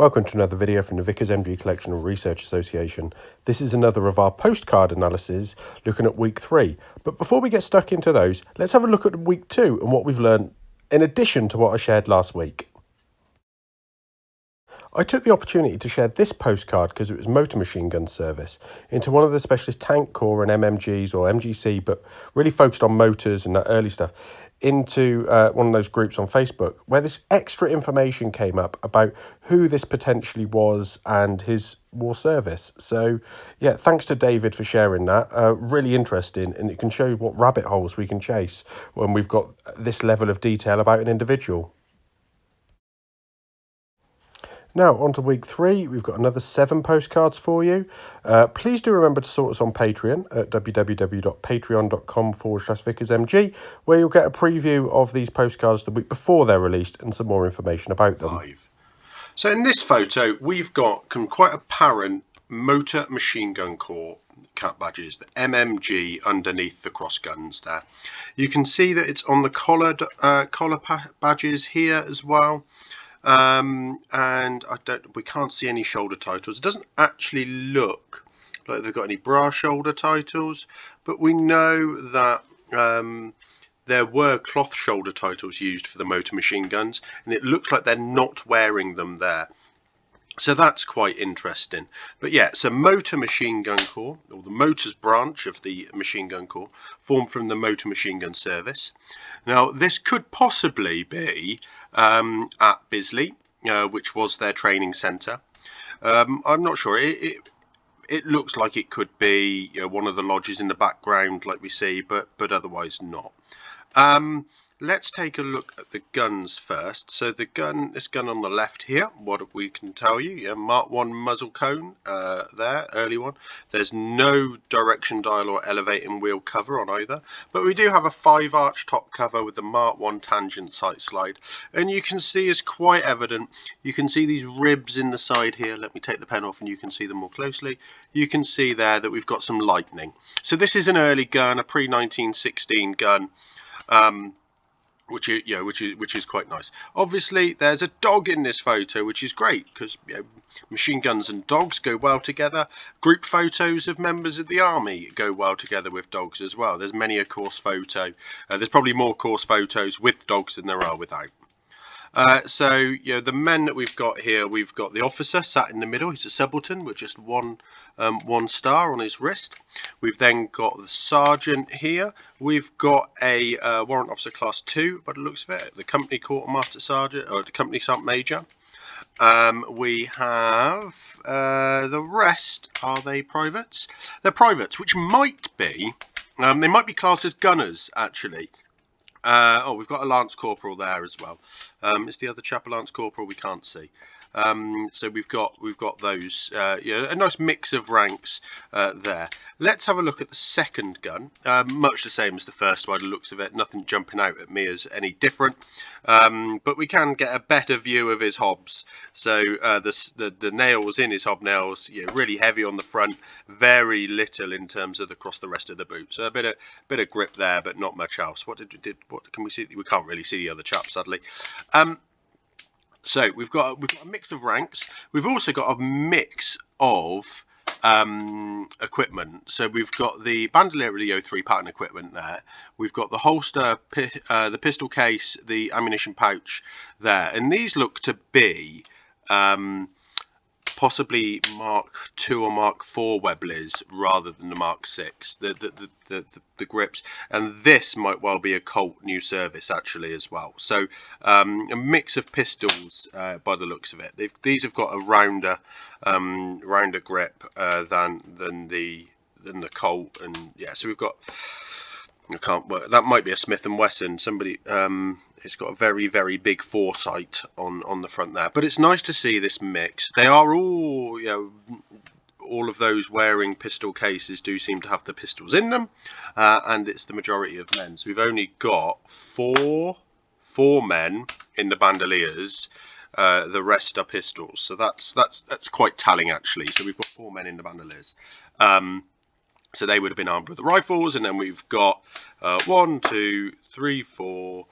Welcome to another video from the Vickers MG Collectional Research Association. This is another of our postcard analyses looking at week 3. But before we get stuck into those, let's have a look at week 2 and what we've learned in addition to what I shared last week. I took the opportunity to share this postcard because it was motor machine gun service into one of the specialist tank corps and MMGs or MGC, but really focused on motors and that early stuff, into one of those groups on Facebook where this extra information came up about who this potentially was and his war service. So yeah, thanks to David for sharing that. Really interesting, and it can show what rabbit holes we can chase when we've got this level of detail about an individual. Now, on to week 3. We've got another 7 postcards for you. Please do remember to support us on Patreon at www.patreon.com/VickersMG, where you'll get a preview of these postcards the week before they're released and some more information about them. So in this photo, we've got quite apparent Motor Machine Gun Corps cap badges, the MMG underneath the cross guns there. You can see that it's on the collar badges here as well. And we can't see any shoulder titles. It doesn't actually look like they've got any brass shoulder titles, but we know that there were cloth shoulder titles used for the motor machine guns, and it looks like they're not wearing them there. So that's quite interesting. But yeah, it's a motor machine gun corps, or the motors branch of the machine gun corps, formed from the motor machine gun service. Now, this could possibly be at Bisley, which was their training centre. I'm not sure. It looks like it could be, one of the lodges in the background, like we see, but otherwise not. Let's take a look at the guns first. So this gun on the left here, what we can tell you, Mark 1 muzzle cone there, early one. There's no direction dial or elevating wheel cover on either, but we do have a 5-arch top cover with the Mark 1 tangent sight slide. And you can see, it's quite evident, you can see these ribs in the side here. Let me take the pen off and you can see them more closely. You can see there that we've got some lightning. So this is an early gun, a pre-1916 gun. Which is quite nice. Obviously, there's a dog in this photo, which is great because machine guns and dogs go well together. Group photos of members of the army go well together with dogs as well. There's many a course photo. There's probably more course photos with dogs than there are without. So the men that we've got here, we've got the officer sat in the middle. He's a subaltern with just one star on his wrist. We've then got the sergeant here. We've got a warrant officer class 2 by the looks of it, the company quartermaster sergeant or the company sergeant major. We have the rest. Are they privates? They're privates, which might be they might be classed as gunners actually. We've got a lance corporal there as well. Is the other chap a lance corporal? We can't see. So we've got those. A nice mix of ranks there. Let's have a look at the second gun. Much the same as the first by the looks of it. Nothing jumping out at me as any different. But we can get a better view of his hobs. So the nails in his hobnails, really heavy on the front, very little in terms of across the rest of the boot. So a bit of grip there, but not much else. What can we see? We can't really see the other chap, sadly. So we've got a mix of ranks. We've also got a mix of equipment. So we've got the bandolier with the 03 pattern equipment there. We've got the holster, the pistol case, the ammunition pouch there, and these look to be possibly Mark II or Mark IV Webleys rather than the Mark VI, the grips, and this might well be a Colt new service actually as well. So a mix of pistols by the looks of it. These have got a rounder grip than the Colt, and yeah. So we've got. That might be a Smith & Wesson. Somebody it's got a very, very big foresight on the front there. But it's nice to see this mix. They are all, all of those wearing pistol cases do seem to have the pistols in them, and it's the majority of men. So we've only got four men in the bandoliers. The rest are pistols. So that's quite telling actually. So we've got 4 men in the bandoliers. So they would have been armed with the rifles, and then we've got 1, 2, 3, 4,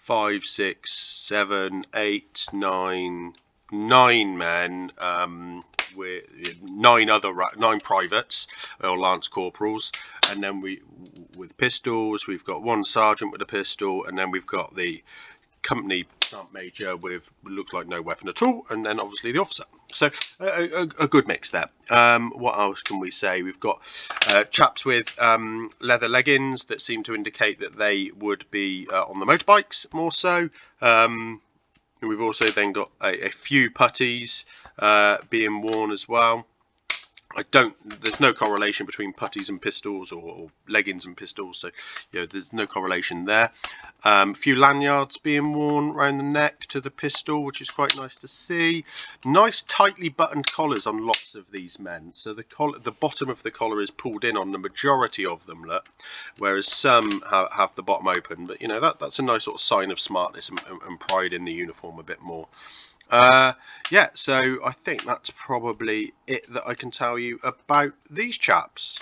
5, 6, 7, 8, 9, 9 men with 9 privates or lance corporals, and then with pistols we've got 1 sergeant with a pistol, and then we've got the company sergeant major with looks like no weapon at all, and then obviously the officer. So a good mix there. What else can we say? We've got chaps with leather leggings that seem to indicate that they would be on the motorbikes more so. And we've also then got a few puttees being worn as well. There's no correlation between puttees and pistols or leggings and pistols, so there's no correlation there. A few lanyards being worn around the neck to the pistol, which is quite nice to see. Nice tightly buttoned collars on lots of these men, so the bottom of the collar is pulled in on the majority of them, look, whereas some have the bottom open, but that's a nice sort of sign of smartness and pride in the uniform a bit more. Yeah, so I think that's probably it that I can tell you about these chaps.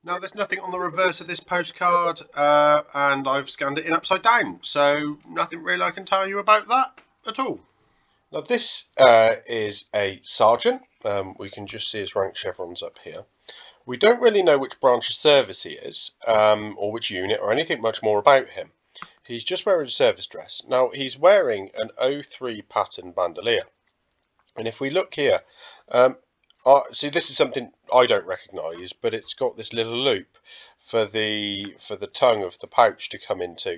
Now, there's nothing on the reverse of this postcard, and I've scanned it in upside down, so nothing really I can tell you about that at all. Now, this is a sergeant. We can just see his rank chevrons up here. We don't really know which branch of service he is, or which unit, or anything much more about him. He's just wearing a service dress. Now, he's wearing an 03 pattern bandolier. And if we look here, see, this is something I don't recognise, but it's got this little loop for the tongue of the pouch to come into.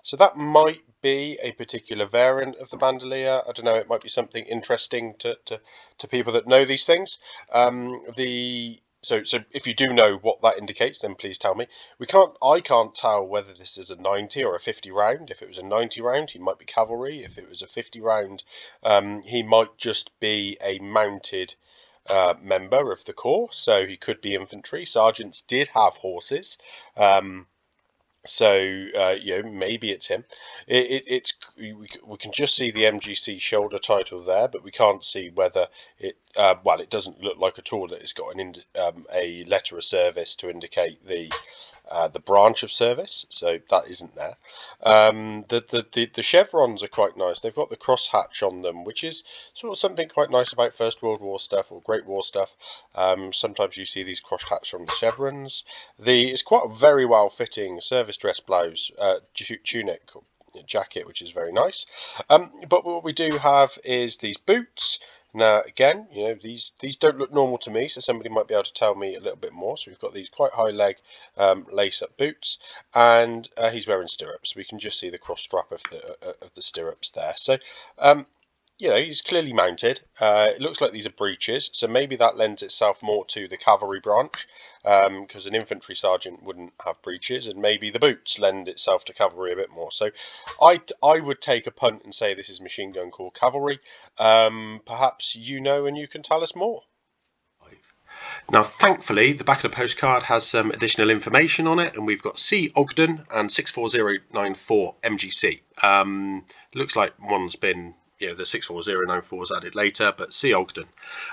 So that might be a particular variant of the bandolier. I don't know, it might be something interesting to people that know these things. So if you do know what that indicates, then please tell me. I can't tell whether this is a 90 or a 50 round. If it was a 90 round, he might be cavalry. If it was a 50 round, he might just be a mounted member of the corps. So he could be infantry. Sergeants did have horses. Maybe it's him. We can just see the MGC shoulder title there, but we can't see whether it. It doesn't look like at all that it's got a letter of service to indicate the branch of service, so that isn't there. The chevrons are quite nice. They've got the crosshatch on them, which is sort of something quite nice about First World War stuff or Great War stuff. Sometimes you see these crosshatch on the chevrons. It's quite a very well fitting service dress blouse, tunic, jacket, which is very nice. But what we do have is these boots. Now, again, these don't look normal to me, so somebody might be able to tell me a little bit more. So we've got these quite high leg lace-up boots, and he's wearing stirrups. We can just see the cross strap of the stirrups there. So, he's clearly mounted. It looks like these are breeches, so maybe that lends itself more to the cavalry branch, because an infantry sergeant wouldn't have breeches, and maybe the boots lend itself to cavalry a bit more. So I would take a punt and say this is Machine Gun Corps cavalry. Perhaps and you can tell us more. Now, thankfully, the back of the postcard has some additional information on it, and we've got C. Ogden and 64094 MGC. Looks like one's been... the 64094 was added later, but C. Ogden.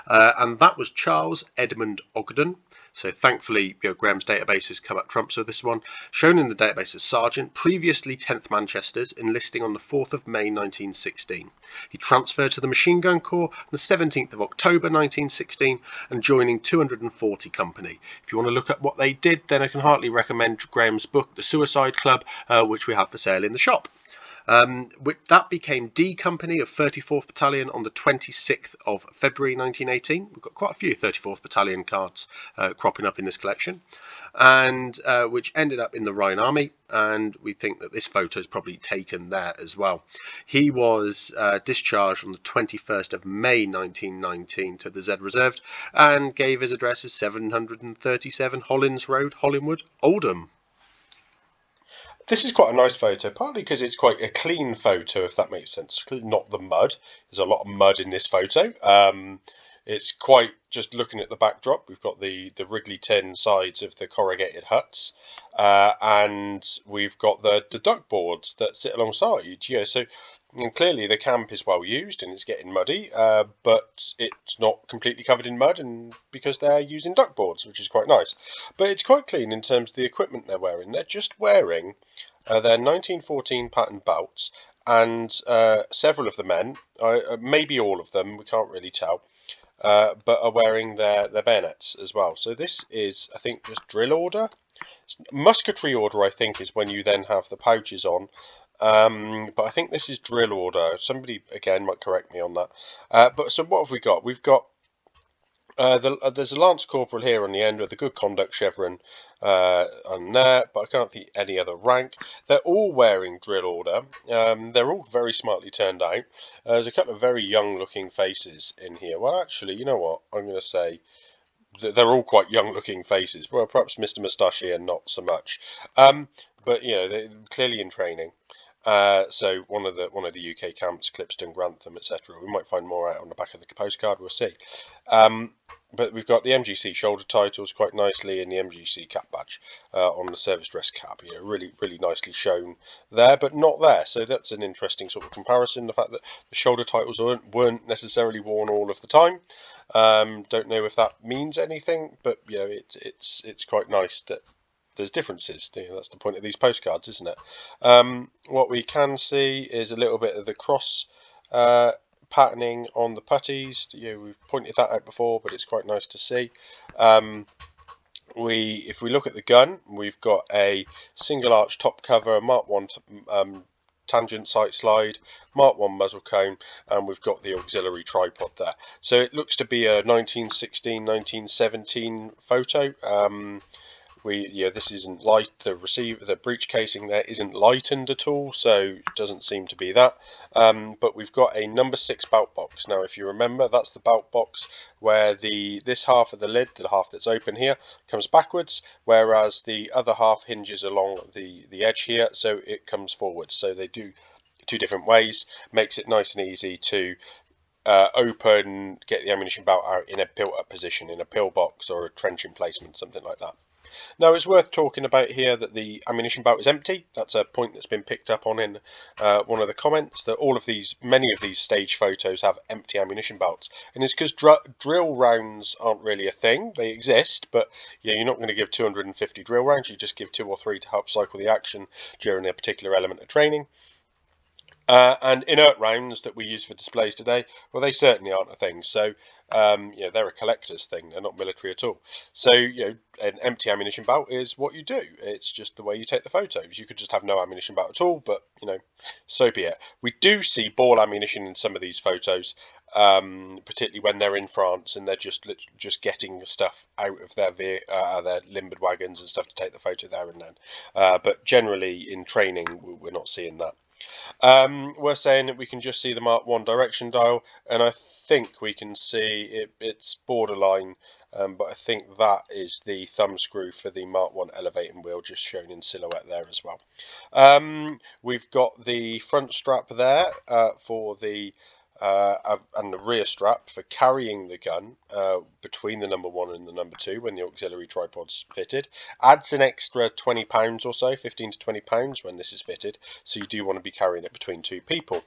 And that was Charles Edmund Ogden. So thankfully, Graham's database has come up trumps with this one. Shown in the database as Sergeant, previously 10th Manchesters, enlisting on the 4th of May 1916. He transferred to the Machine Gun Corps on the 17th of October 1916 and joining 240 Company. If you want to look at what they did, then I can heartily recommend Graham's book, The Suicide Club, which we have for sale in the shop. That became D Company of 34th Battalion on the 26th of February 1918. We've got quite a few 34th Battalion cards cropping up in this collection, and which ended up in the Rhine Army, and we think that this photo is probably taken there as well. He was discharged on the 21st of May 1919 to the Z Reserve and gave his address as 737 Hollins Road, Hollingwood, Oldham. This is quite a nice photo, partly because it's quite a clean photo, if that makes sense. Not the mud. There's a lot of mud in this photo. It's quite, just looking at the backdrop, we've got the Wrigley tin sides of the corrugated huts, and we've got the duck boards that sit alongside. So clearly the camp is well used and it's getting muddy, but it's not completely covered in mud, and because they're using duck boards, which is quite nice. But it's quite clean in terms of the equipment they're wearing. They're just wearing their 1914 pattern belts and several of the men, maybe all of them, we can't really tell, but are wearing their bayonets as well. So this is, I think, just drill order. Musketry order, I think, is when you then have the pouches on. But I think this is drill order. Somebody, again, might correct me on that. But so what have we got? We've got there's a Lance Corporal here on the end with the good conduct chevron on there, but I can't see any other rank. They're all wearing drill order. They're all very smartly turned out. There's a couple of very young looking faces in here. Well, actually, you know what? I'm going to say they're all quite young looking faces. Well, perhaps Mr. Moustachier not so much. But you know, they're clearly in training. So one of the UK camps, Clipston, Grantham, etc. We might find more out on the back of the postcard. We'll see. But we've got the MGC shoulder titles quite nicely and the MGC cap badge on the service dress cap. You know, really nicely shown there, but not there. So that's an interesting sort of comparison. The fact that the shoulder titles weren't necessarily worn all of the time. Don't know if that means anything, but you know, it's quite nice that there's differences. That's the point of these postcards, isn't it? What we can see is a little bit of the cross patterning on the putties. We've pointed that out before, but it's quite nice to see. If we look at the gun, we've got a single arch top cover, Mark 1 tangent sight slide, Mark 1 muzzle cone, and we've got the auxiliary tripod there. So it looks to be a 1916-1917 photo. This isn't light. The breech casing there isn't lightened at all, so it doesn't seem to be that. But we've got a number 6 belt box. Now, if you remember, that's the belt box where this half of the lid, the half that's open here, comes backwards, whereas the other half hinges along the edge here, so it comes forwards. So they do two different ways. Makes it nice and easy to open, get the ammunition belt out in a built-up position, in a pillbox or a trench emplacement, something like that. Now, it's worth talking about here that the ammunition belt is empty. That's a point that's been picked up on in one of the comments, that many of these stage photos have empty ammunition belts. And it's because drill rounds aren't really a thing. They exist, but you're not going to give 250 drill rounds. You just give 2 or 3 to help cycle the action during a particular element of training. And inert rounds that we use for displays today, well, they certainly aren't a thing. So they're a collector's thing. They're not military at all. So an empty ammunition belt is what you do. It's just the way you take the photos. You could just have no ammunition belt at all, but so be it. We do see ball ammunition in some of these photos, particularly when they're in France and they're just getting stuff out of their limbered wagons and stuff to take the photo there and then. But generally in training, we're not seeing that. We're saying that we can just see the Mark 1 direction dial, and I think we can see it's borderline, but I think that is the thumb screw for the Mark 1 elevating wheel, just shown in silhouette there as well. We've got the front strap there for the and the rear strap for carrying the gun between the number 1 and the number 2 when the auxiliary tripod's fitted. Adds an extra £20 or so, 15 to £20 when this is fitted, so you do want to be carrying it between 2 people.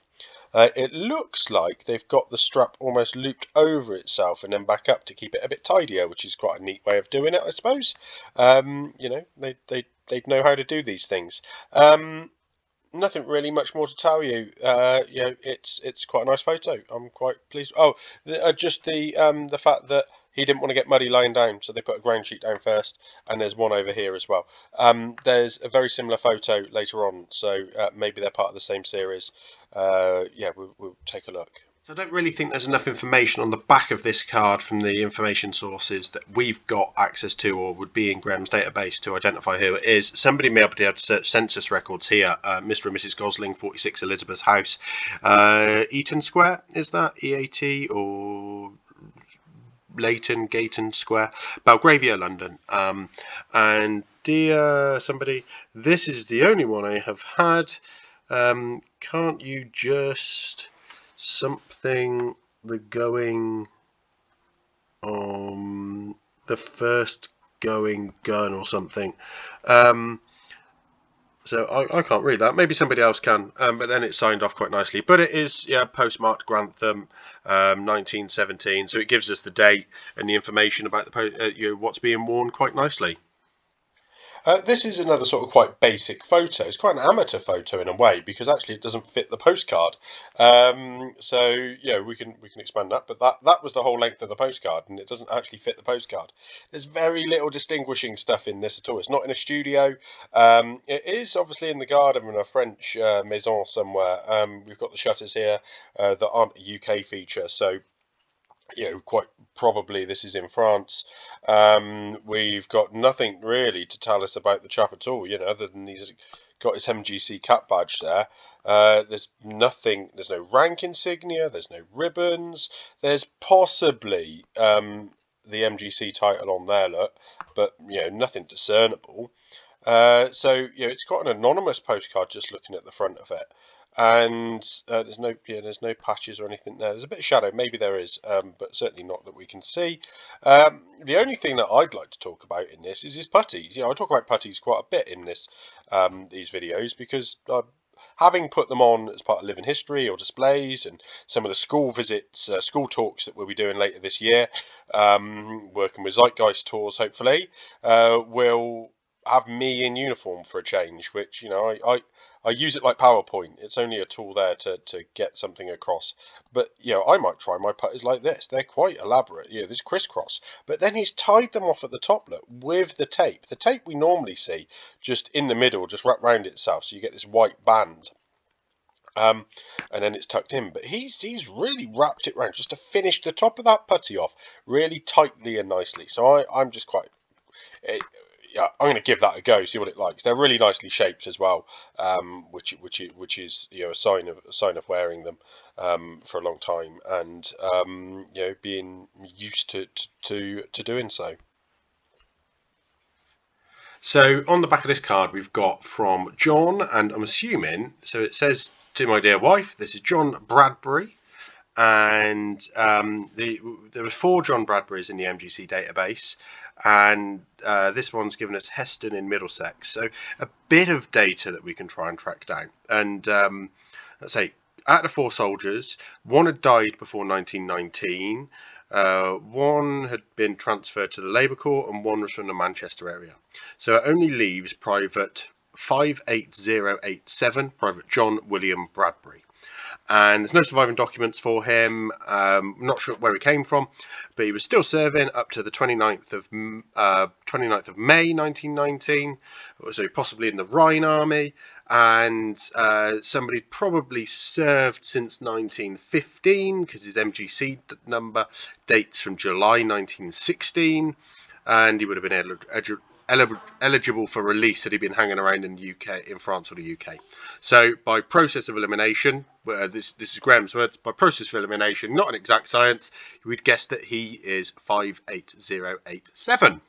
It looks like they've got the strap almost looped over itself and then back up to keep it a bit tidier, which is quite a neat way of doing it, I suppose. They'd know how to do these things. Nothing really much more to tell you. It's quite a nice photo. I'm quite pleased. Oh, just the fact that he didn't want to get muddy lying down, so they put a ground sheet down first, and there's one over here as well. There's a very similar photo later on, so maybe they're part of the same series. We'll take a look. So I don't really think there's enough information on the back of this card from the information sources that we've got access to or would be in Graham's database to identify who it is. Somebody may be able to search census records here. Mr. and Mrs. Gosling, 46 Elizabeth House. Eaton Square, is that? EAT or Gayton Square? Belgravia, London. And dear somebody, this is the only one I have had. Can't you just... something the going on the first going gun or something. So I can't read that. Maybe somebody else can. But then it's signed off quite nicely. But it is postmarked Grantham, 1917. So it gives us the date and the information about the what's being worn quite nicely. This is another sort of quite basic photo. It's quite an amateur photo in a way because actually it doesn't fit the postcard. So yeah, we can expand that. But that was the whole length of the postcard, and it doesn't actually fit the postcard. There's very little distinguishing stuff in this at all. It's not in a studio. It is obviously in the garden in a French maison somewhere. We've got the shutters here that aren't a UK feature, so quite probably this is in France. We've got nothing really to tell us about the chap at all, other than he's got his MGC cap badge there. There's nothing, there's no rank insignia, there's no ribbons, there's possibly the MGC title on there, look, but nothing discernible. So it's got an anonymous postcard just looking at the front of it, and there's no patches or anything there. There's a bit of shadow, maybe there is, but certainly not that we can see. The only thing that I'd like to talk about in this is his putties. I talk about putties quite a bit in these videos because having put them on as part of living history or displays and some of the school visits, school talks that we'll be doing later this year, working with Zeitgeist tours hopefully, will have me in uniform for a change, which I use it like PowerPoint. It's only a tool there to get something across. But I might try my putters like this. They're quite elaborate. This crisscross. But then he's tied them off at the top, look, with the tape. The tape we normally see just in the middle, just wrapped round itself, so you get this white band. And then it's tucked in, but he's really wrapped it round just to finish the top of that putty off really tightly and nicely. So I'm just quite. Yeah, I'm going to give that a go. See what it likes. They're really nicely shaped as well, which is a sign of wearing them for a long time and being used to doing so. So on the back of this card we've got from John, and I'm assuming so it says, "To my dear wife." This is John Bradbury. And there were 4 John Bradburys in the MGC database, and this one's given us Heston in Middlesex. So a bit of data that we can try and track down. And let's say, out of the 4 soldiers, 1 had died before 1919, 1 had been transferred to the Labour Corps, and 1 was from the Manchester area. So it only leaves Private 58087, Private John William Bradbury. And there's no surviving documents for him. I'm not sure where he came from, but he was still serving up to the 29th of May 1919, so possibly in the Rhine Army, and somebody probably served since 1915 because his MGC number dates from July 1916, and he would have been eligible for release had he been hanging around in the UK, in France or the UK. So by process of elimination, this is Graham's words, by process of elimination, not an exact science, we'd guess that he is 58087.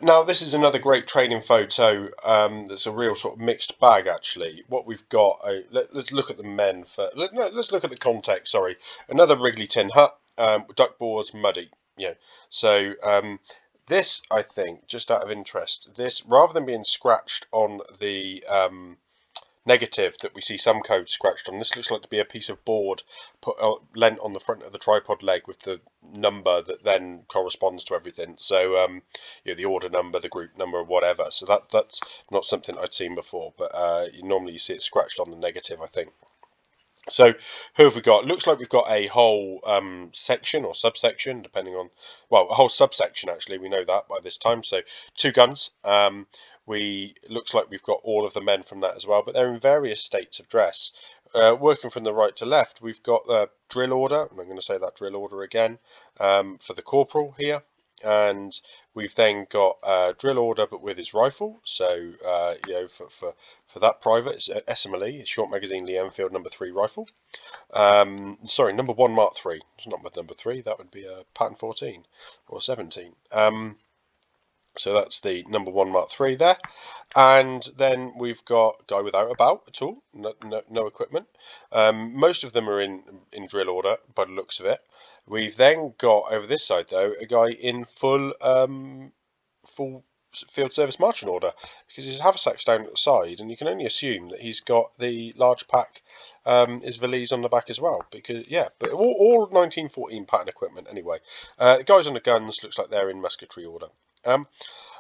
Now this is another great training photo that's a real sort of mixed bag actually. What we've got, let's look at the men first. Let's look at the context, sorry. Another Wrigley tin hut, duck boards, muddy. So this, I think, just out of interest, this, rather than being scratched on the negative that we see some codes scratched on, this looks like to be a piece of board put lent on the front of the tripod leg with the number that then corresponds to everything. So the order number, the group number, whatever. So that's not something I'd seen before, but normally you see it scratched on the negative, I think. So who have we got? Looks like we've got a whole section or subsection, depending on, well, a whole subsection actually. We know that by this time. So 2 guns. Looks like we've got all of the men from that as well, but they're in various states of dress. Working from the right to left, we've got the drill order, and I'm going to say that drill order again, for the corporal here. And we've then got drill order but with his rifle, so for that private it's SMLE, short magazine Lee Enfield number 3 rifle, sorry, number 1 Mark 3, it's not with number 3, that would be a pattern 14 or 17. So that's the number 1 Mark 3 there. And then we've got guy without a bout at all, no equipment. Most of them are in drill order by the looks of it. We've then got over this side though a guy in full field service marching order, because his haversac's down at the side, and you can only assume that he's got the large pack, his valise on the back as well, because but all 1914 pattern equipment anyway. The guys on the guns looks like they're in musketry order.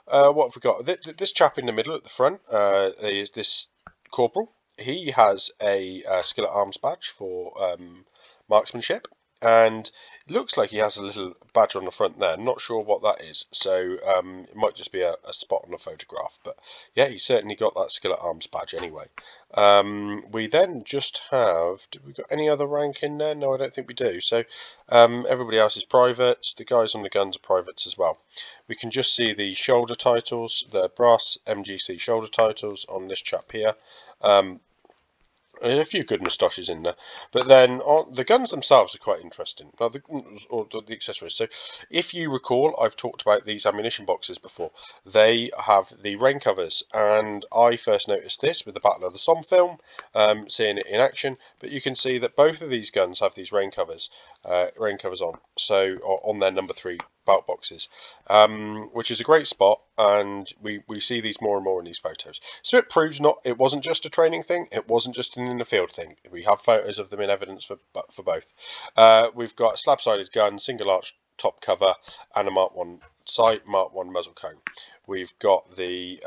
What have we got? This chap in the middle at the front is this corporal. He has a skillet arms badge for marksmanship, and it looks like he has a little badge on the front there. Not sure what that is, so it might just be a spot on the photograph. But yeah, he's certainly got that skillet arms badge anyway. We then just have, did we got any other rank in there? No, I don't think we do. So everybody else is privates. The guys on the guns are privates as well. We can just see the shoulder titles, the brass MGC shoulder titles on this chap here. A few good moustaches in there, but then the guns themselves are quite interesting. Well, the accessories. So, if you recall, I've talked about these ammunition boxes before. They have the rain covers, and I first noticed this with the Battle of the Somme film, seeing it in action. But you can see that both of these guns have these rain covers on. So, on their number 3 belt boxes, which is a great spot, and we see these more and more in these photos. So it proves it wasn't just a training thing, it wasn't just an in the field thing. We have photos of them in evidence for both. We've got a slab-sided gun, single arch top cover, and a Mark 1 sight, Mark 1 muzzle cone. We've got the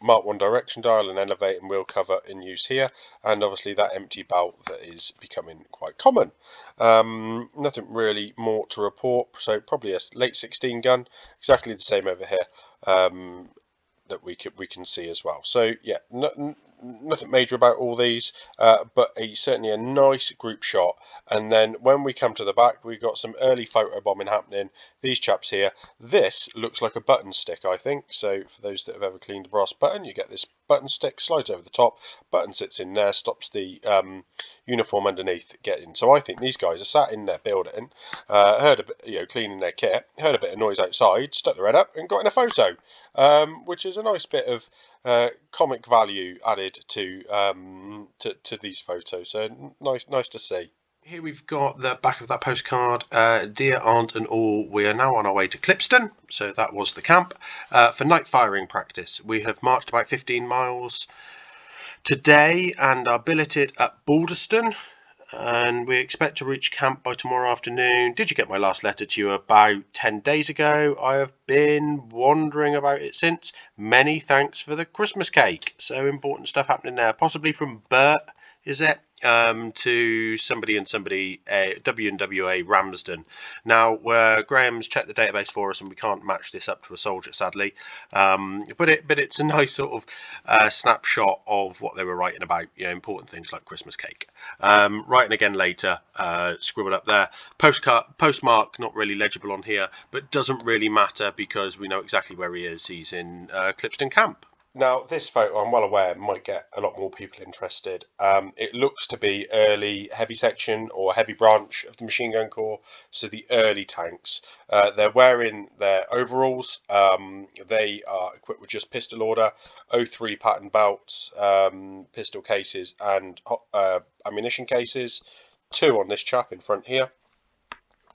Mark 1 direction dial and elevate and wheel cover in use here, and obviously that empty belt that is becoming quite common. Nothing really more to report, so probably a late 16 gun, exactly the same over here, that we can see as well. So yeah, nothing major about all these, but certainly a nice group shot. And then when we come to the back, we've got some early photo bombing happening. These chaps here, this looks like a button stick, I think. So for those that have ever cleaned a brass button, you get this button stick, slides over the top, button sits in there, stops the uniform underneath getting. So I think these guys are sat in there building, heard a bit, cleaning their kit, heard a bit of noise outside, stuck their head up and got in a photo, which is a nice bit of comic value added to these photos. So nice to see. Here we've got the back of that postcard. Dear aunt and all, we are now on our way to Clipston, so that was the camp, for night firing practice. We have marched about 15 miles today and are billeted at Balderston, and we expect to reach camp by tomorrow afternoon. Did you get my last letter to you about 10 days ago? I have been wondering about it since. Many thanks for the Christmas cake. So important stuff happening there, possibly from Bert, is it? To somebody and somebody, W&WA Ramsden. Now, Graham's checked the database for us, and we can't match this up to a soldier, sadly. But it's a nice sort of snapshot of what they were writing about. Important things like Christmas cake. Writing again later, scribbled up there. Postmark not really legible on here, but doesn't really matter because we know exactly where he is. He's in Clipston camp. Now, this photo, I'm well aware, might get a lot more people interested. It looks to be early heavy section or heavy branch of the machine gun corps, so the early tanks. They're wearing their overalls. They are equipped with just pistol order, 03 pattern belts, pistol cases, and ammunition cases. 2 on this chap in front here.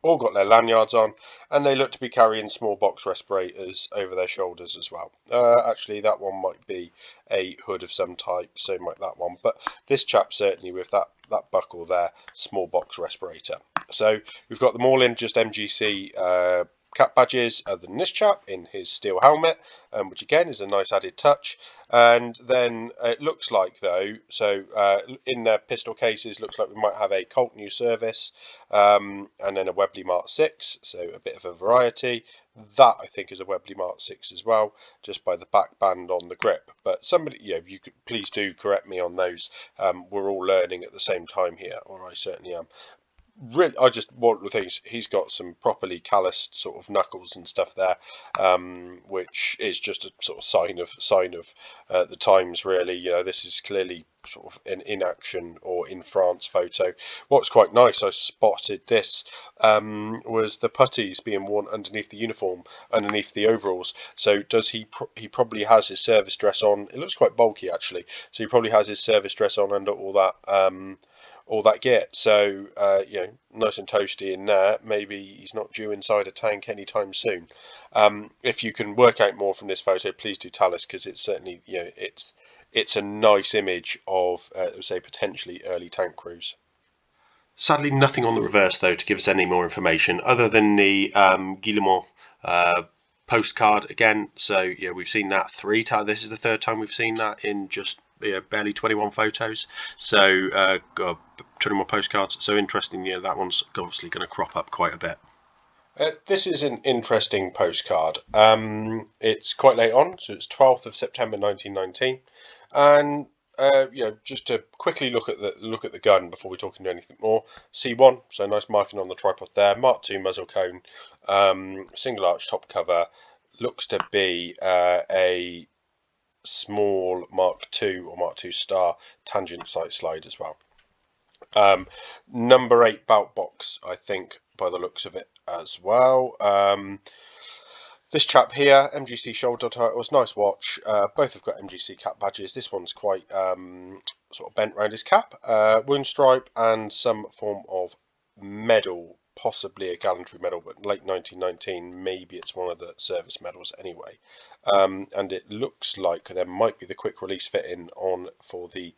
All got their lanyards on, and they look to be carrying small box respirators over their shoulders as well. Actually, that one might be a hood of some type, so might that one. But this chap certainly with that buckle there, small box respirator. So we've got them all in just MGC cap badges, other than this chap in his steel helmet, which again is a nice added touch. And then it looks like, though, so in their pistol cases, looks like we might have a Colt New Service, and then a Webley Mark 6, so a bit of a variety. That I think is a Webley Mark 6 as well, just by the back band on the grip. But somebody, you could please do correct me on those. We're all learning at the same time here, or I certainly am. Really, one of the things, he's got some properly calloused sort of knuckles and stuff there, which is just a sort of sign of the times, really. This is clearly sort of an in action or in France photo. What's quite nice, I spotted this, was the puttees being worn underneath the uniform, underneath the overalls. So does he probably has his service dress on. It looks quite bulky actually, so he probably has his service dress on under all that gear. So nice and toasty in there. Maybe he's not due inside a tank anytime soon. If you can work out more from this photo, please do tell us, because it's certainly it's a nice image of say potentially early tank crews. Sadly, nothing on the reverse though to give us any more information other than the Guillemot postcard again. So yeah, we've seen that 3 times. This is the 3rd time we've seen that in just barely 21 photos. So 21 postcards. So interesting. Yeah, that one's obviously going to crop up quite a bit. This is an interesting postcard. It's quite late on, so it's 12th of September 1919, and just to quickly look at the gun before we talk into anything more. C1, so nice marking on the tripod there. Mark II muzzle cone, single arch top cover. Looks to be a small Mark II or Mark II Star tangent sight slide as well. Number 8 belt box, I think, by the looks of it as well. This chap here, MGC shoulder titles, nice watch. Both have got MGC cap badges. This one's quite sort of bent around his cap. Wound stripe and some form of medal, possibly a gallantry medal, but late 1919, maybe it's one of the service medals anyway. And it looks like there might be the quick release fitting on for the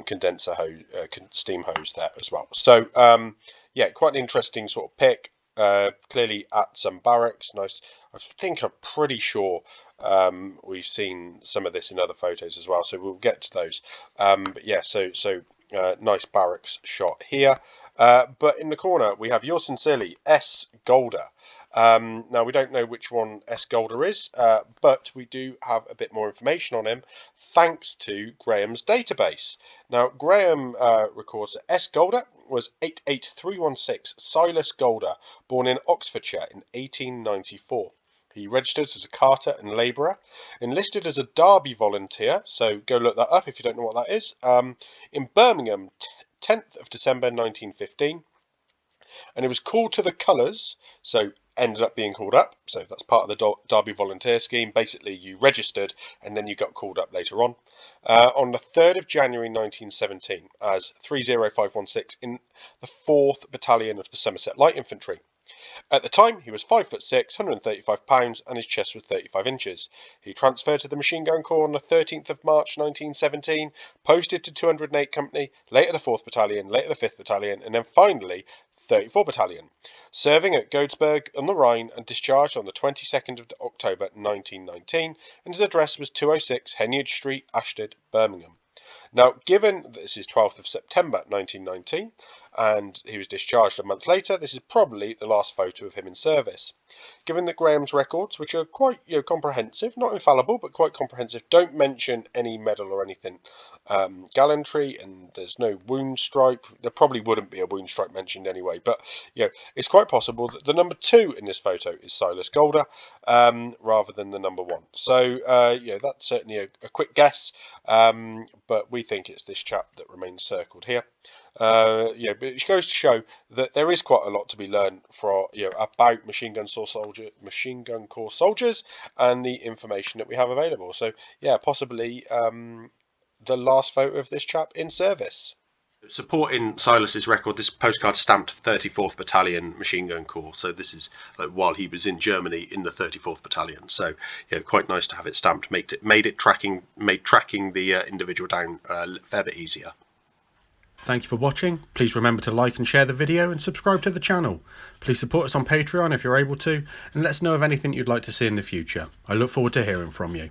condenser hose, steam hose there as well. So yeah, quite an interesting sort of pick. Clearly at some barracks. Nice. I'm pretty sure we've seen some of this in other photos as well, so we'll get to those. But yeah, so nice barracks shot here. But in the corner we have yours sincerely, S. Golder. Now we don't know which one S. Golder is, but we do have a bit more information on him thanks to Graham's database. Now Graham records that S. Golder was 88316 Silas Golder, born in Oxfordshire in 1894. He registered as a carter and labourer, enlisted as a Derby volunteer, so go look that up if you don't know what that is, in Birmingham, 10th of December 1915, and he was called to the colours, so ended up being called up, so that's part of the Derby volunteer scheme. Basically you registered and then you got called up later on the 3rd of January 1917 as 30516 in the 4th Battalion of the Somerset Light Infantry. At the time, he was 5'6", 135 pounds, and his chest was 35 inches. He transferred to the Machine Gun Corps on the 13th of March 1917, posted to 208 Company, later the 4th Battalion, later the 5th Battalion, and then finally 34 Battalion, serving at Godesberg on the Rhine and discharged on the 22nd of October 1919, and his address was 206 Henyage Street, Ashted, Birmingham. Now, given that this is 12th of September 1919 and he was discharged a month later, this is probably the last photo of him in service. Given that Graham's records, which are quite comprehensive, not infallible, but quite comprehensive, don't mention any medal or anything gallantry, and there's no wound stripe. There probably wouldn't be a wound stripe mentioned anyway, but it's quite possible that the number 2 in this photo is Silas Golder rather than the number 1. So that's certainly a quick guess, but we think it's this chap that remains circled here. But it goes to show that there is quite a lot to be learned about Machine Gun Corps soldiers and the information that we have available. So yeah, possibly the last photo of this chap in service. Supporting Silas's record, this postcard stamped 34th Battalion Machine Gun Corps. So this is while he was in Germany in the 34th Battalion. So yeah, quite nice to have it stamped. Made tracking the individual down a fair bit easier. Thank you for watching. Please remember to like and share the video and subscribe to the channel. Please support us on Patreon if you're able to, and let us know of anything you'd like to see in the future. I look forward to hearing from you.